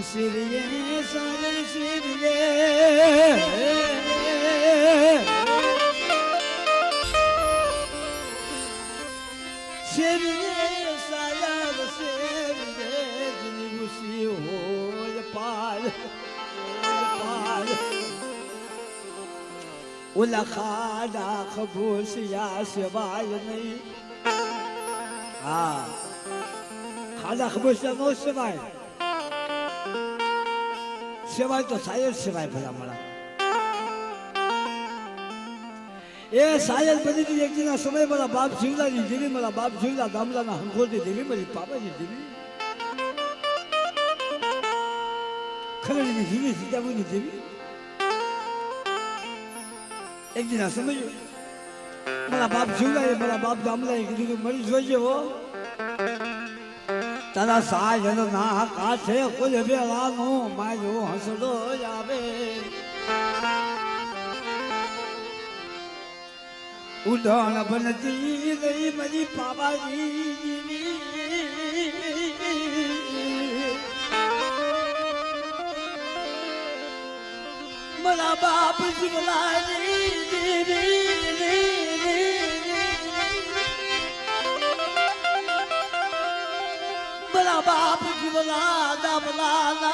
Siriye salir siriye Siriye salir siriye Dini busi hoy par Ula khada khabus ya sivay nahi khada khabus ya no sivay सिवाय तो soil सिवाय भला मला ये soil बनी थी एक दिन समय मला बाप शिवला जी देवी मला बाप शिवला दामला ना हमको दे देवी मेरी पापा जी देवी खरड़ी ने जीवी सीता बुनी देवी एक दिन समय मला बाप शिवला ये मला बाप दामला एक दिन मरी जोजे वो તારા સાજન ના કાઠે કોઈ વેળાનો માજો હસડો આવે ઉડાણ બનતી ગઈ મારી પાવાજી મારા બાપ જીવલાજી बाप जीवला दामलाना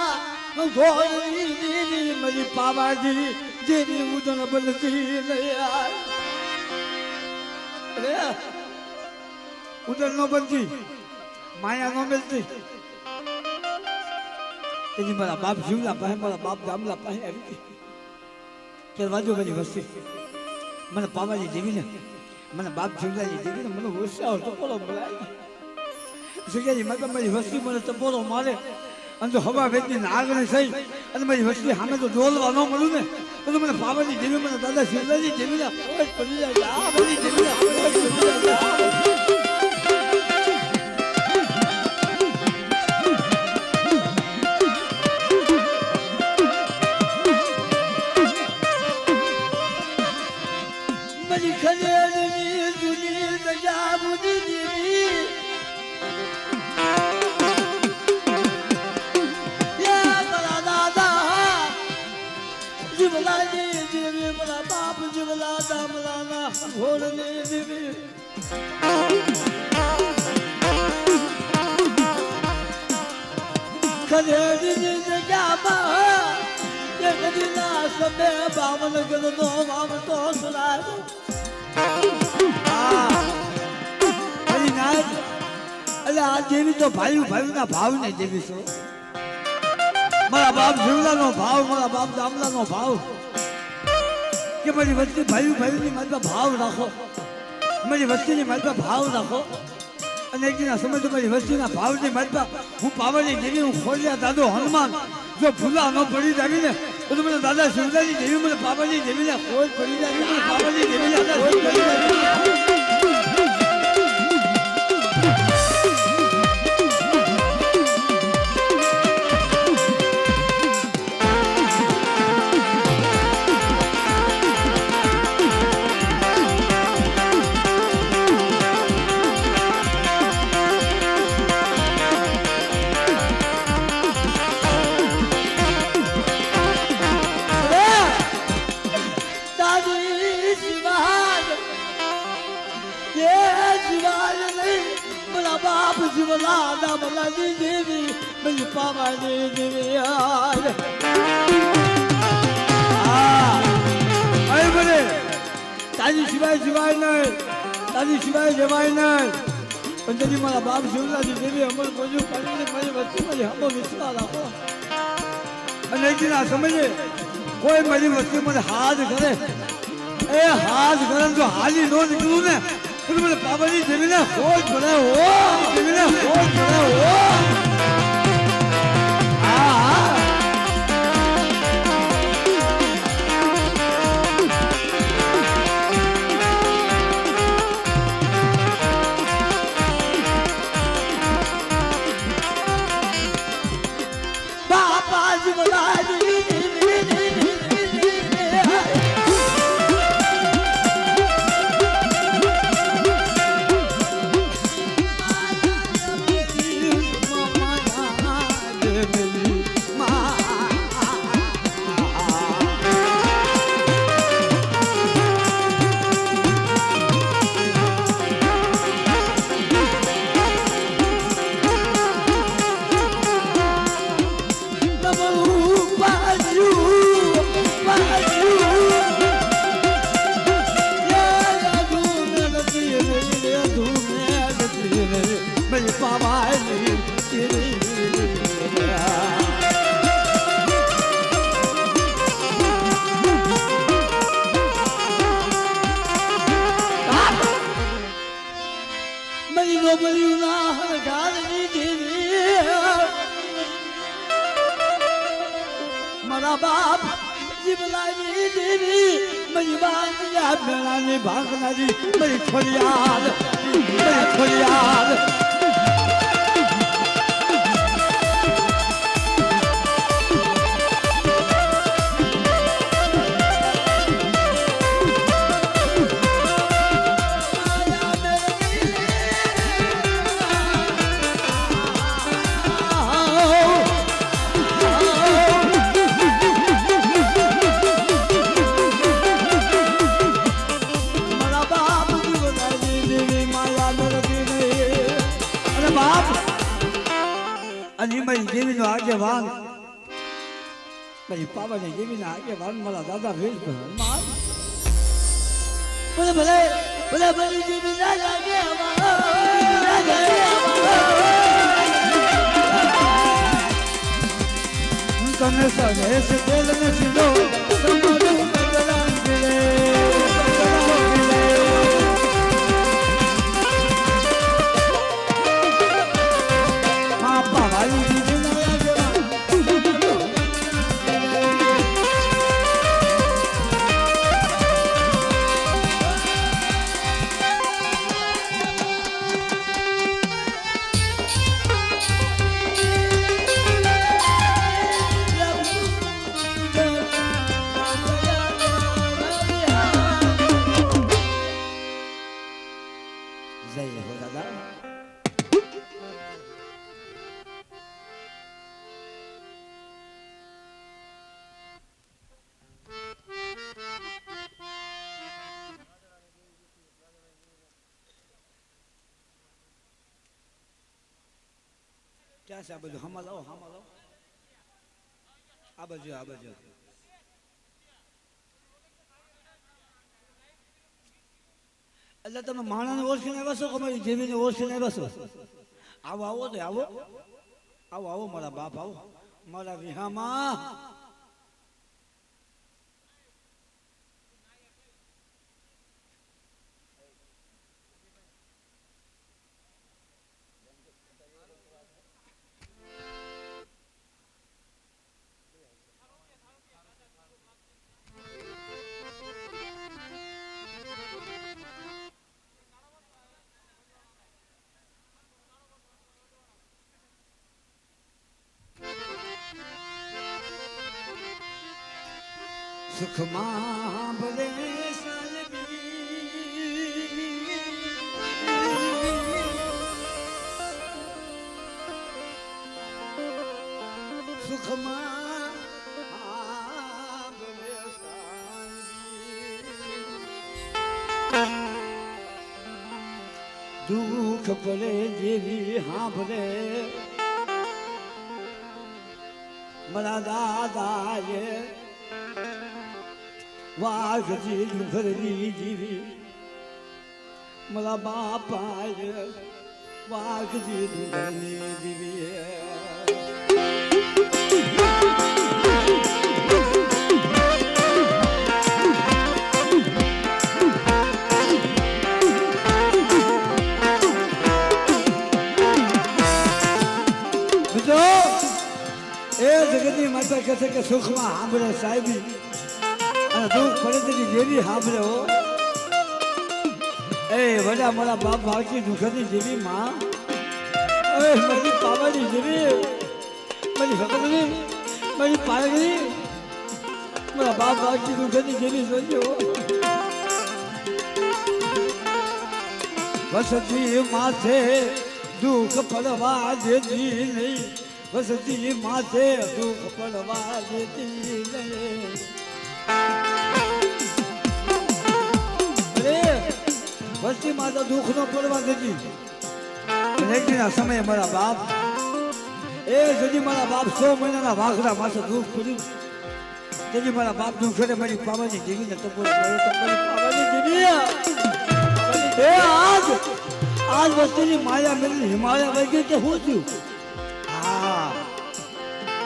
गोरी दीदी मेरी पावा जी जेरी उदन बनती नहीं यार अरे उदन न बनती माया न मिलती तेरी मेरा बाप जीवला पाए मेरा बाप दामला पाए अभी क्या बाजू बनी बस्ती मैंने पावा जी देवी ने मैंने बाप जीवला जी देवी ने मैंने गुस्सा हो तो बोलो बुलाया જગ્યાએ મતલબ મારી વસ્તી મને ચપોરો મારે અને જો હવા વેચી નાગને થઈ અને મારી વસ્તી સામે તો ડોલવા ન મળું ને તો મને પાવાની દેવી મને દાદા શિવલાજી દેવીના કોઈ પડી જાય આ બધી દેવીના કોઈ પડી જાય મારી ખલેરની દુની દજાબુની દેવી जीवलाजी देवी मेरा बाप जीवला दामलाना घोड़ने देवी खलेरी जामा ये कदीना सबे बामन गलो नो बाम तो सुनाय अरे नाज अरे आ देवी तो भाई भाई ना भाव ने देवी सो મારા બાપ જીવલાનો ભાવ મારા બાપ દામલાનો ભાવ કે મારી વસ્તી ભાઈ ભાઈની મારા ભાવ રાખો મારી વસ્તીની મારા ભાવ રાખો અને એક દિના સમય તો મારી વસ્તીના ભાવની મારા હું પાવાની દેવી હું ખોલ્યા દાદો હનુમાન જો ભૂલા ન પડી જાવી ને તો મને દાદા શિવલાજી દેવી મને પાવાની દેવીને કોઈ પડી જાવી મને પાવાની દેવીને કોઈ પડી જાવી बाप जीवला दामलाजी देवी मेरी पावानी देवी यार अरे बोले ताजी शिवाय शिवाय नहीं ताजी शिवाय जवाय नहीं पंचजी मारा बाप शिवलाजी देवी अमर कोजू पानी मारी वस्ती मारी हमो विश्वास रखो અને એક દિન આ સમજે કોઈ મારી વસ્તી મને હાથ કરે એ હાથ કરે તો હાલી નો નીકળું ને तो मैंने पापा जी देवी ने खोज बनाया हो देवी ने खोज बनाया हो पापा जी बोला મારા બાપ જીવલાની દેવી મારી વાંદિયા મેળાની ભાગનારી મારી ફરિયાદ મારી ફરિયાદ મારી દેવીનો આગેવાન મારી પાવાની દેવીના આગેવાન મારા દાદા ભેજ હનુમાન ભલે ભલે ભલે મારી દેવીના આગેવાન તને સહેજ બોલ નથી લો તમારું બદલાન કરે ક્યાં છે આ બધું હમા લાવો આ બાજુ એટલે તમે માણાને ઓળખીને આવ્યા છો કે મારી જેવીને ઓળખીને આવ્યા છો આવો તો આવો મારા બાપ આવો મારા વિહામાં સુખમાં ભલે સુખમાં ભલે દુઃખ ભલે જેવી હા ભલે મારા દાદાએ વાઘજી ઘરની જીવી મારા બાપાએ વાઘજી ઘરની જીવી એ જગતની માતા કહે છે કે સુખમાં સાંભળે સાહેબી અને દુઃખ પડે તેની જેવી સાંભળે હો એ વડા મારા બાપ ભાગી દુઃખની જેવી માં એ મારી પાવાની જેવી મારી હકમની મારી પાળગની મારા બાપ ભાગી દુઃખની જેવી જોજો વસતી માથે દુઃખ પડવા દેતી નહીં વસતી માથે દુઃખ પડવા દેતી નહીં વસ્તી માતા દુઃખ નો પડવા દેતી રેતીના સમયે મારા બાપ એ যদি મારા બાપ 100 મહિનાના વાઘરા માથે દુઃખ પડ્યું તેથી મારા બાપ દુઃખ કરે મારી પાવાની દેવીને તો મારી પાવાની દેવી એ આજ વસ્તીની માયા મેળવી હિમાલય વહી ગઈ કે હું થયું હા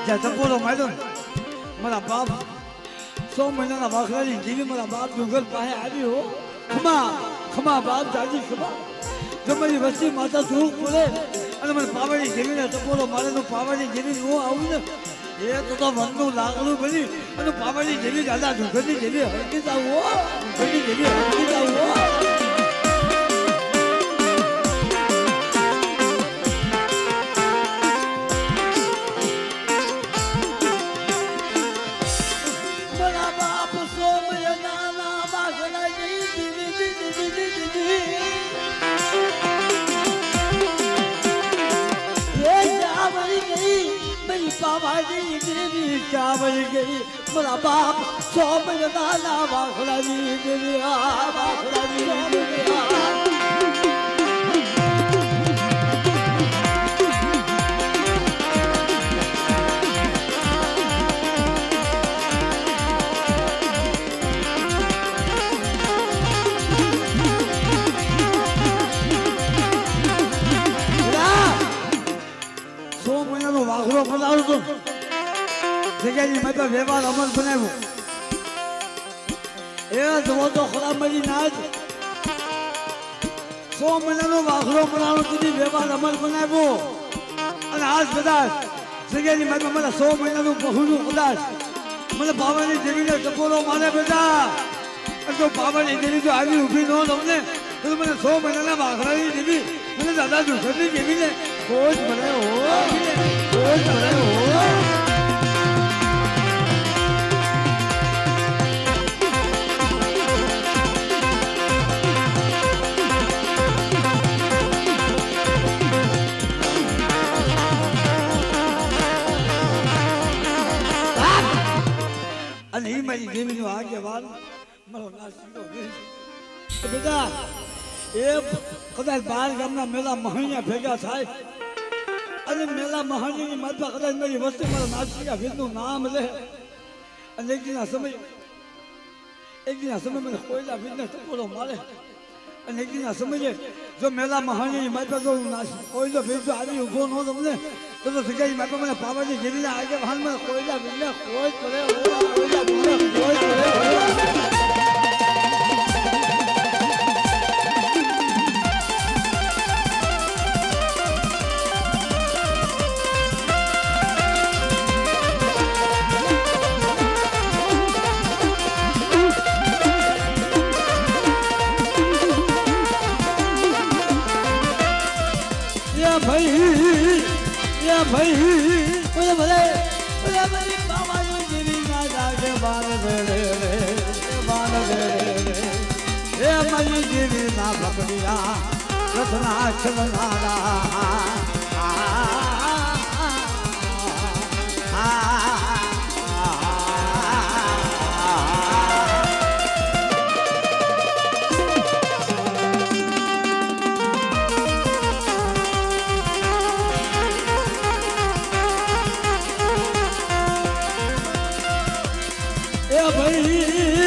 જ્યાં તપોરો માર્યો મારા બાપ 100 મહિનાના વાઘરાની દેવી મારા બાપ ડુંગર પાસે આવી હો ખમા બાપ દાદી ખમા જો મારી વસ્તી માતા દુઃખ પડે અને મને પાવાની દેવીને ટપોરો મારે તો પાવાની દેવી હું આવું ને એ તો મનનું લાગણું બની અને પાવાની જેવી દાદા દુઃખની જેવી હરકી જાવ દુઃખની જેવી હરકી જાવ पावानी देवी चावल गई मेरा बाप सौ महीना ना बाखलानी देवी बाखलानी વાઘરો બનાવું છું જગ્યાની મેં તો વ્યવહાર અમલ બનાવ્યો એ જવો તો ખરાબ મળી ના જ 100 મહિનાનો વાઘરો બનાવવાનો સુધી વ્યવહાર અમલ બનાવ્યો અને આજ કદાચ જગ્યાની મેં તો મને 100 મહિનાનું બહુનું કદાચ મને બાવાની દેવીને ટપોરો મારે બેટા જો બાવાની દેવી જો આવી ઊભી ન તમને તો મને 100 મહિનાના વાઘરાની દેવી મને દાદા દુઃખની દેવીને કોઈ મને અને એ મારી દેવીનો આગેવાન મારો નાસીનો બેટા એ કદાચ 12 ગામના મેળા મહાણિયા ભેગા થાય અને મેલા મહાણીની માતા કદાચ મારી વસ્તી મારા નાસિકા ભીતનું નામ લે અને એક દિના સમય મને કોયલા ભીતને ટપોરો મારે અને એક દિના સમયે જો મેલા મહાણીની માતા જો કોયલો ભીત જો આવી ઊભો ન તમને તો સગાઈ માતા મને પાવાની જેવીને આગેવાન મને કોયલા ભીતને કોઈ કરે કોયલા ભીતને કોઈ કરે ભાઈ બોલે ભલે બોલે ભલે બાવાની જેવી ના જાગે બાર વેળે રે બાર વેળે રે એ મારી જેવી ના ભકડિયા રત્ના છવનારા ભાઈ